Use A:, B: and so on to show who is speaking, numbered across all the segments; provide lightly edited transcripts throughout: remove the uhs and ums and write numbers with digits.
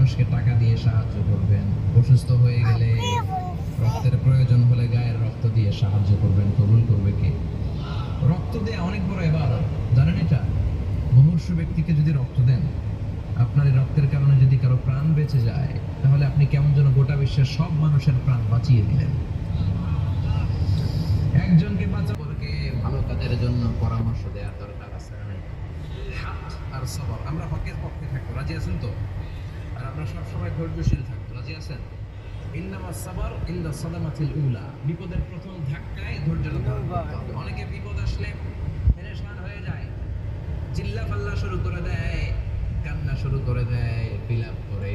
A: মানুষকে টাকা দিয়ে সাহায্য করবেন, অসুস্থ হয়ে গেলে রক্তের প্রয়োজন হলে গায়ের রক্ত দিয়ে সাহায্য করবেন, কবুল করবে কে? রক্ত দেয়া অনেক বড় ইবাদত, জানেন এটা? মুমূর্ষু ব্যক্তিকে যদি রক্ত দেন, আপনার এই রক্তের কারণে যদি কারো প্রাণ বেঁচে যায়, তাহলে আপনি কেমন যেন গোটা বিশ্বের সব মানুষের প্রাণ বাঁচিয়ে দিলেন। একজনকে বাঁচানোকে ভালো কাজের জন্য পরামর্শ দেওয়ার দরকার আছে না? হাত আর সবর, আমরা হকের পক্ষে থাকবো, রাজি আছেন তো? আর আমরা সব সময় ধৈর্যশীল থাকবো, রাজি আছেন? ইন্নামাস সাবর ইনদা সাদামাতিল উলা, বিপদের প্রথম ধাক্কায় ধৈর্য ধারণ করতে হবে। অনেকে বিপদ আসলে পেরেশান হয়ে যায়, চিল্লা পাল্লা শুরু করে দেয়, কান্না শুরু করে দেয়, বিলাপ করে।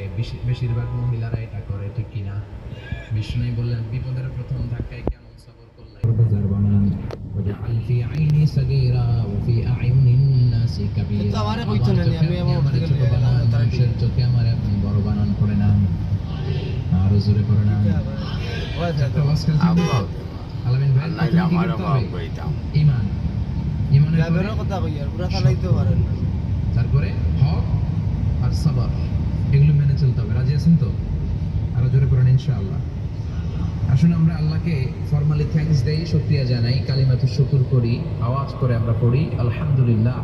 A: বেশিরভাগ মহিলারা এটা করে, ঠিক কিনা? বিষ্ণু বললেন বিপদের প্রথম ধাক্কায় কেমন সবর করলে বাজার বানান, ওয়াজআল ফি আইনি সাগীরা ওয়া ফি আইউনিন নাসি কাবীরা।
B: তো আমারে কইতো না, আমি আমার
A: ছোট বানান, মানুষের চোখে আমারে আপনি বড় বানান করে না, আর জোরে করে না। আলামিন ভাই,
C: নাইলে আমারও মাফ করে দাও।
A: ঈমান, ঈমানের পরে
B: ড্রাইভারের কথা কই আর পুরা চালাইতে পারেন না।
A: তারপরে হক আর সাবর, এগুলো মেনে চলতে হবে, রাজি আছেন তো? আরো জোরে করেন ইনশাআল্লাহ। আসুন আমরা আল্লাহকে ফরমালি থ্যাঙ্কস দেই, শুকরিয়া জানাই, কালিমাতুশ শুকর করি, আওয়াজ করে আমরা পড়ি আলহামদুলিল্লাহ।